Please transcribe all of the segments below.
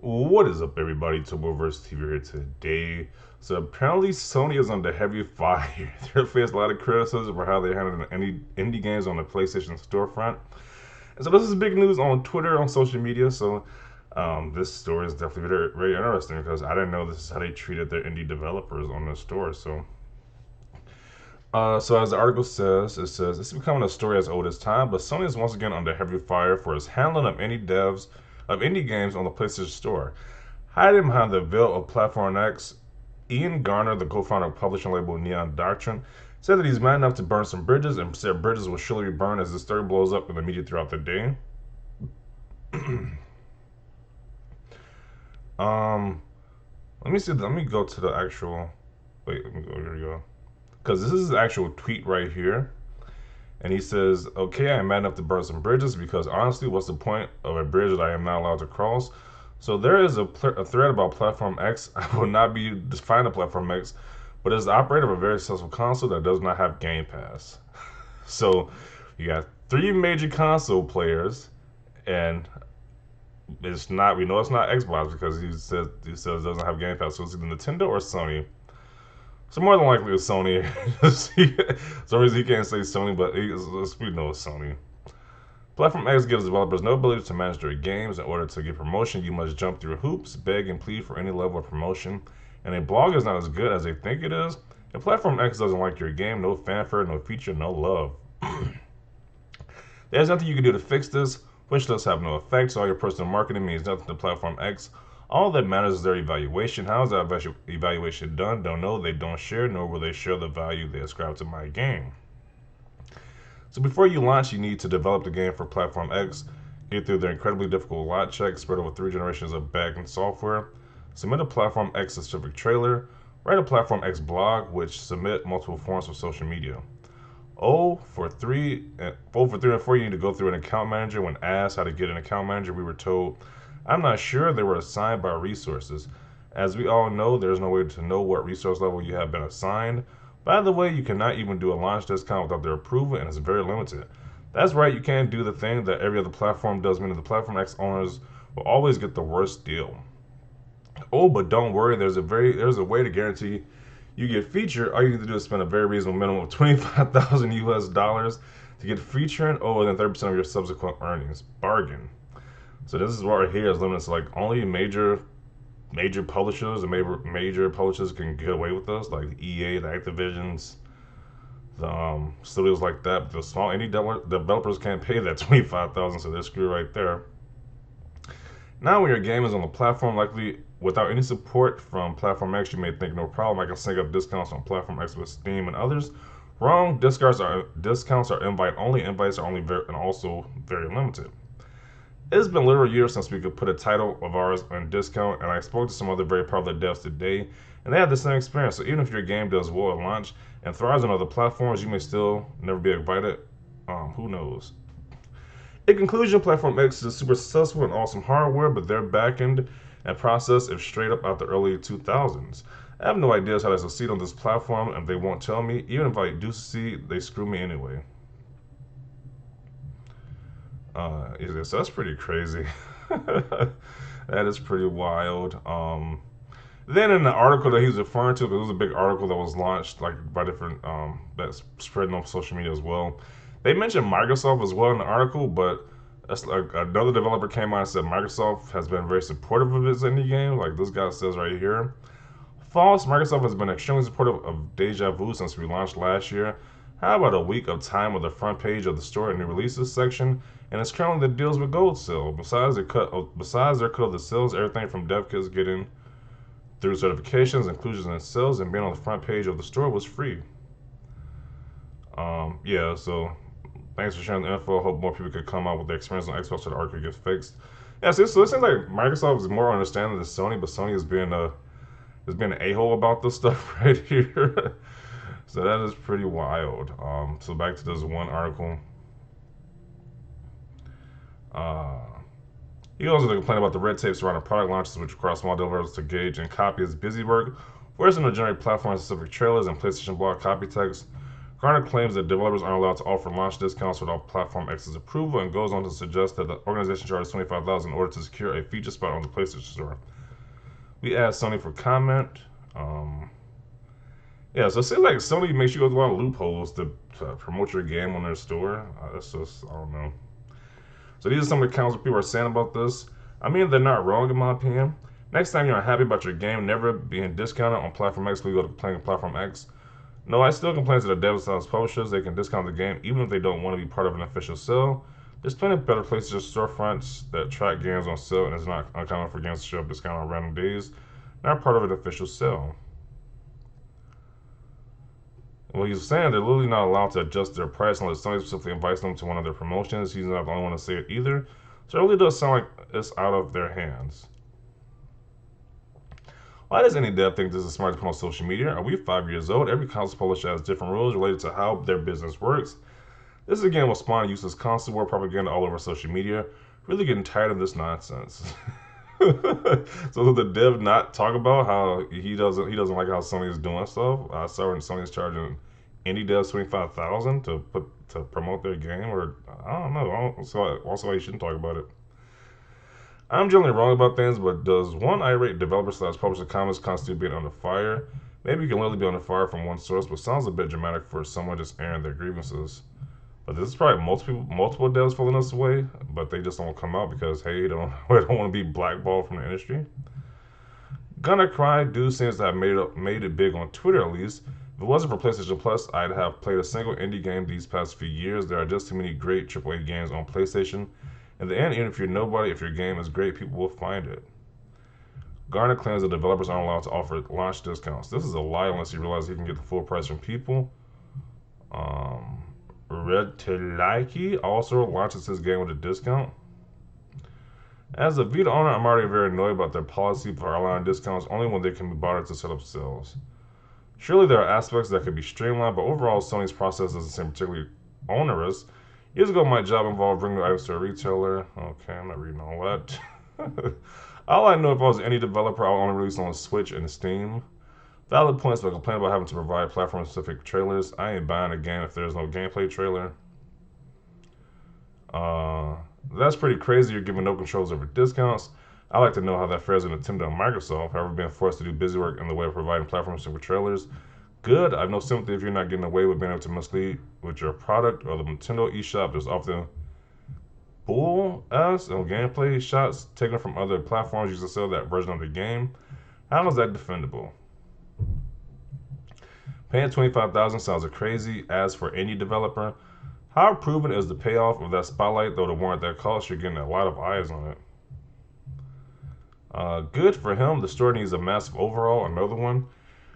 What is up, everybody? Tomoverse TV here today. So apparently, Sony is under heavy fire. They faced a lot of criticism for how they handled any indie games on the PlayStation storefront. And so this is big news on Twitter, on social media. So this story is definitely very, very interesting because I didn't know this is how they treated their indie developers on the store. So as the article says, it says it's becoming a story as old as time, but Sony is once again under heavy fire for its handling of indie games on the PlayStation Store. Hiding behind the veil of Platform X, Ian Garner, the co-founder of publishing label Neon Doctrine, said that he's mad enough to burn some bridges, and said bridges will surely be burned as the story blows up in the media throughout the day. um, let me see. Let me go to the actual. Wait, let me go. Here we go. Because this is the actual tweet right here. And he says, okay, I'm mad enough to burn some bridges because honestly, what's the point of a bridge that I am not allowed to cross? So there is a thread about Platform X. I will not be defining Platform X, but it's the operator of a very successful console that does not have Game Pass. So you got three major console players, and it's not. We know it's not Xbox because he says it doesn't have Game Pass. So it's either Nintendo or Sony. So more than likely it's Sony. Some reason he can't say Sony, but we know it's Sony. Platform X gives developers no ability to manage their games. In order to get promotion, you must jump through hoops, beg and plead for any level of promotion. And a blog is not as good as they think it is. If Platform X doesn't like your game, no fanfare, no feature, no love. There's nothing you can do to fix this. Wish lists have no effect, so all your personal marketing means nothing to Platform X. All that matters is their evaluation. How is that evaluation done? Don't know. They don't share, nor will they share the value they ascribe to my game. So before you launch, you need to develop the game for Platform X, get through their incredibly difficult lot check spread over 3 generations of back-end software, submit a Platform X specific trailer, write a Platform X blog, which submit multiple forms for social media. For 3 and 4, you need to go through an account manager. When asked how to get an account manager, we were told, I'm not sure, they were assigned by resources. As we all know, there's no way to know what resource level you have been assigned. By the way, you cannot even do a launch discount without their approval, and it's very limited. That's right, you can't do the thing that every other platform does, meaning the Platform X owners will always get the worst deal. But don't worry, there's a way to guarantee you get featured. All you need to do is spend a very reasonable minimum of 25,000 US dollars to get featured, within 30% of your subsequent earnings. Bargain. So this is what right here is limited to like only major publishers and major publishers can get away with this, like the EA, the Activisions, the studios like that. But the small indie developers can't pay that 25,000, so they're screwed right there. Now, when your game is on the platform, likely without any support from Platform X, you may think no problem. I can sync up discounts on Platform X with Steam and others. Wrong. Discounts are invite only. Invites are only and also very limited. It's been literally years since we could put a title of ours on discount, and I spoke to some other very popular devs today, and they had the same experience. So even if your game does well at launch and thrives on other platforms, you may still never be invited. Who knows? In conclusion, Platform X is super successful and awesome hardware, but their backend and process is straight up out the early 2000s. I have no idea how to succeed on this platform, and they won't tell me. Even if I do succeed, they screw me anyway. So that's pretty crazy. That is pretty wild. Then in the article that he's referring to, because it was a big article that was launched like by different that's spreading on social media as well. They mentioned Microsoft as well in the article, but that's like another developer came out and said Microsoft has been very supportive of his indie game. Like this guy says right here. False. Microsoft has been extremely supportive of Deja Vu since we launched last year. How about a week of time on the front page of the store and new releases section? And it's currently the deals with Gold Sale. Besides their cut of the sales, everything from dev kits getting through certifications, inclusions, and sales, and being on the front page of the store was free. So thanks for sharing the info. Hope more people could come out with their experience on Xbox so the art could get fixed. Yeah, so it seems like Microsoft is more understanding than Sony, but Sony is being an a-hole about this stuff right here. So that is pretty wild. So back to this one article. He goes on to complain about the red tape surrounding product launches, which require small developers to gauge and copy his busy work, whereas in the generate platform-specific trailers and PlayStation blog copy text. Garner claims that developers aren't allowed to offer launch discounts without Platform X's approval and goes on to suggest that the organization charges $25,000 in order to secure a feature spot on the PlayStation Store. We asked Sony for comment. Yeah, so it seems like Sony makes you go through a lot of loopholes to promote your game on their store. That's just, I don't know. So these are some of the comments people are saying about this. I mean, they're not wrong in my opinion. Next time you're unhappy about your game never being discounted on Platform X, we go to playing Platform X. No, I still complain to the devs and publishers they can discount the game even if they don't want to be part of an official sale. There's plenty of better PlayStation storefronts that track games on sale, and it's not uncommon for games to show up discounted on random days, not part of an official sale. Well, he's saying they're literally not allowed to adjust their price unless Sony specifically invites them to one of their promotions. He's not the only one to say it either. So it really does sound like it's out of their hands. Why does any dev think this is smart to put on social media? Are we 5 years old? Every console publisher has different rules related to how their business works. This again will spawn useless constant war propaganda all over social media. Really getting tired of this nonsense. So the dev not talk about how he doesn't like how Sony is doing stuff. I saw when Sony is charging indie devs $25,000 to promote their game, or I don't know. Also, he shouldn't talk about it. I'm generally wrong about things, but does one irate developer / publisher comments constitute being under fire? Maybe you can literally be under fire from one source, but sounds a bit dramatic for someone just airing their grievances. But this is probably multiple devs feeling this way, but they just don't come out because, hey, they don't want to be blackballed from the industry. Gonna cry, dude seems to have made it big on Twitter at least. If it wasn't for PlayStation Plus, I'd have played a single indie game these past few years. There are just too many great AAA games on PlayStation. In the end, even if you're nobody, if your game is great, people will find it. Garner claims that developers aren't allowed to offer launch discounts. This is a lie unless he realizes he can get the full price from people. Red Telaki also launches his game with a discount. As a Vita owner, I'm already very annoyed about their policy for allowing discounts only when they can be bothered to set up sales. Surely there are aspects that could be streamlined, but overall Sony's process doesn't seem particularly onerous. Years ago, my job involved bringing items to a retailer. Okay, I'm not reading all that. All I know, if I was any developer, I would only release on Switch and Steam. Valid points, but complain about having to provide platform-specific trailers. I ain't buying a game if there's no gameplay trailer. That's pretty crazy. You're giving no controls over discounts. I like to know how that fares with Nintendo and Microsoft. However, being forced to do busy work in the way of providing platform-specific trailers. Good. I have no sympathy if you're not getting away with being able to mislead with your product or the Nintendo eShop. There's often bull-ass and gameplay shots taken from other platforms used to sell that version of the game. How is that defendable? Paying $25,000 sounds crazy. As for any developer, how proven is the payoff of that spotlight? Though to warrant that cost, you're getting a lot of eyes on it. Good for him. The store needs a massive overhaul. Another one.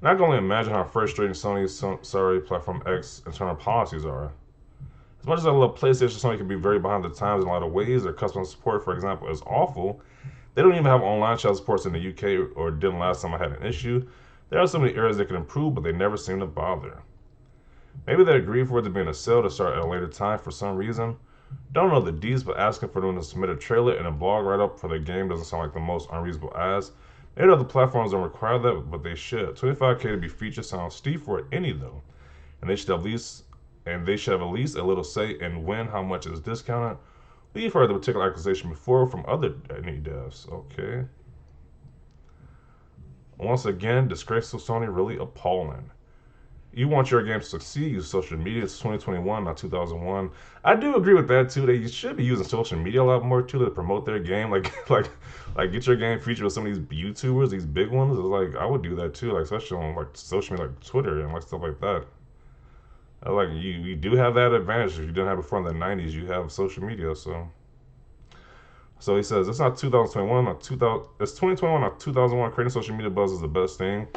And I can only imagine how frustrating Sony's Platform X internal policies are. As much as I love PlayStation, Sony can be very behind the times in a lot of ways. Their customer support, for example, is awful. They don't even have online child supports in the UK, or didn't last time I had an issue. There are so many areas they can improve, but they never seem to bother. Maybe they agreed for it to be in a sale to start at a later time for some reason. Don't know the deeds, but asking for them to submit a trailer and a blog write-up for their game doesn't sound like the most unreasonable ask. Maybe other platforms don't require that, but they should. $25K to be featured sounds steep for any though, and they should have at least a little say in when how much is discounted. We've heard the particular accusation before from other indie devs. Okay. Once again, disgraceful Sony, really appalling. You want your game to succeed, use social media. It's 2021, not 2001. I do agree with that too. They should be using social media a lot more too to promote their game. Like get your game featured with some of these YouTubers, these big ones. It's like I would do that too, like especially on like social media, like Twitter and like stuff like that. Like you do have that advantage. If you didn't have it before in the 90s, you have social media. So he says it's not 2021, not 2000. It's 2021, not 2001. Creating social media buzz is the best thing.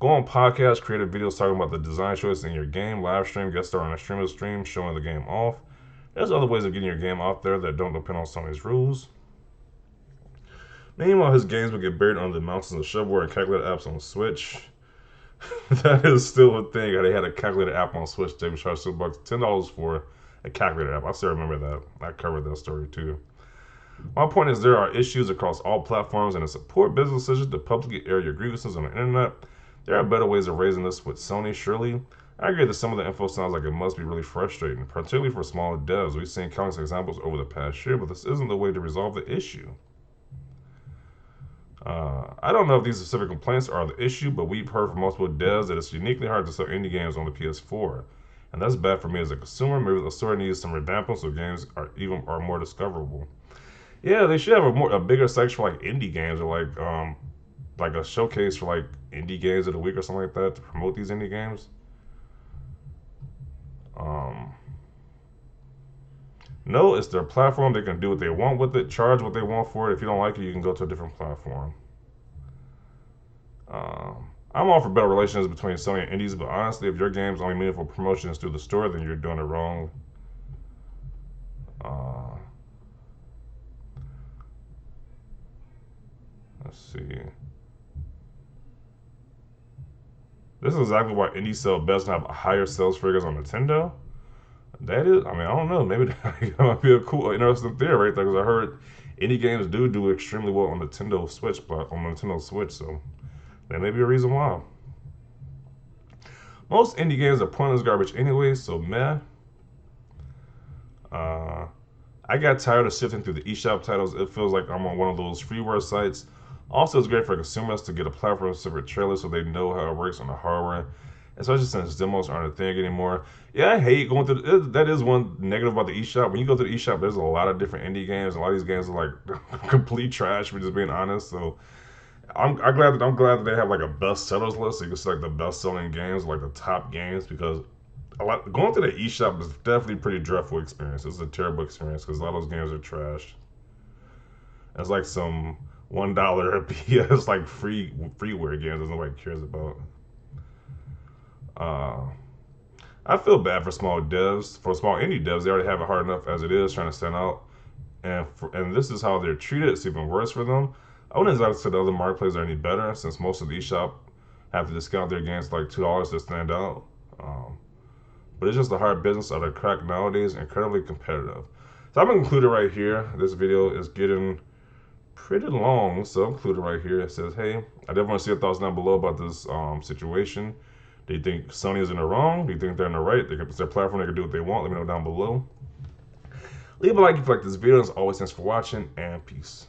Go on podcasts, creative videos talking about the design choices in your game, live stream, guest star on a streamer's stream, showing the game off. There's other ways of getting your game out there that don't depend on Sony's rules. Meanwhile, his games will get buried under the mountains of shovelware and calculator apps on Switch. That is still a thing. They had a calculator app on Switch. They would charge $10 for a calculator app. I still remember that. I covered that story too. My point is there are issues across all platforms, and it's a poor business decision to publicly air your grievances on the internet. There are better ways of raising this with Sony, surely. I agree that some of the info sounds like it must be really frustrating, particularly for smaller devs. We've seen countless examples over the past year, but this isn't the way to resolve the issue. I don't know if these specific complaints are the issue, but we've heard from multiple devs that it's uniquely hard to sell indie games on the PS4, and that's bad for me as a consumer. Maybe the store needs some revamping so games are more discoverable. Yeah, they should have a bigger section for like indie games or like a showcase for like indie games of the week or something like that to promote these indie games. Um, no, it's their platform. They can do what they want with it, charge what they want for it. If you don't like it, you can go to a different platform. I'm all for better relations between Sony and indies, but honestly, if your game's only meaningful promotion is through the store, then you're doing it wrong. Uh, let's see. This is exactly why indies sell best and have higher sales figures on Nintendo. That is, I mean, I don't know. Maybe that might be a cool, interesting theory right there, because I heard indie games do extremely well on Nintendo Switch, so that may be a reason why. Most indie games are pointless garbage anyway, so meh. Uh, I got tired of sifting through the eShop titles. It feels like I'm on one of those freeware sites. Also, it's great for consumers to get a platform-specific trailer so they know how it works on the hardware, especially since demos aren't a thing anymore. Yeah, I hate going through. That is one negative about the eShop. When you go to the eShop, there's a lot of different indie games. A lot of these games are like complete trash, for just being honest. So I'm glad that they have like a best sellers list. So you can select the best selling games, like the top games, because going to the eShop is definitely a pretty dreadful experience. It's a terrible experience because a lot of those games are trash. It's like some $1 PS like freeware games that nobody cares about. Uh, I feel bad for small devs, for small indie devs. They already have it hard enough as it is trying to stand out, and this is how they're treated. It's even worse for them. I wouldn't exactly say the other marketplaces are any better, since most of the eShop have to discount their games like $2 to stand out. Um, but it's just a hard business out of crack nowadays, incredibly competitive. So I'm gonna conclude it right here. This video is getting pretty long, so I'm concluded right here. It says, hey, I definitely want to see your thoughts down below about this situation. Do you think Sony is in the wrong? Do you think they're in the right? It's their platform, they can do what they want. Let me know down below. Leave a like if you like this video. As always, thanks for watching, and peace.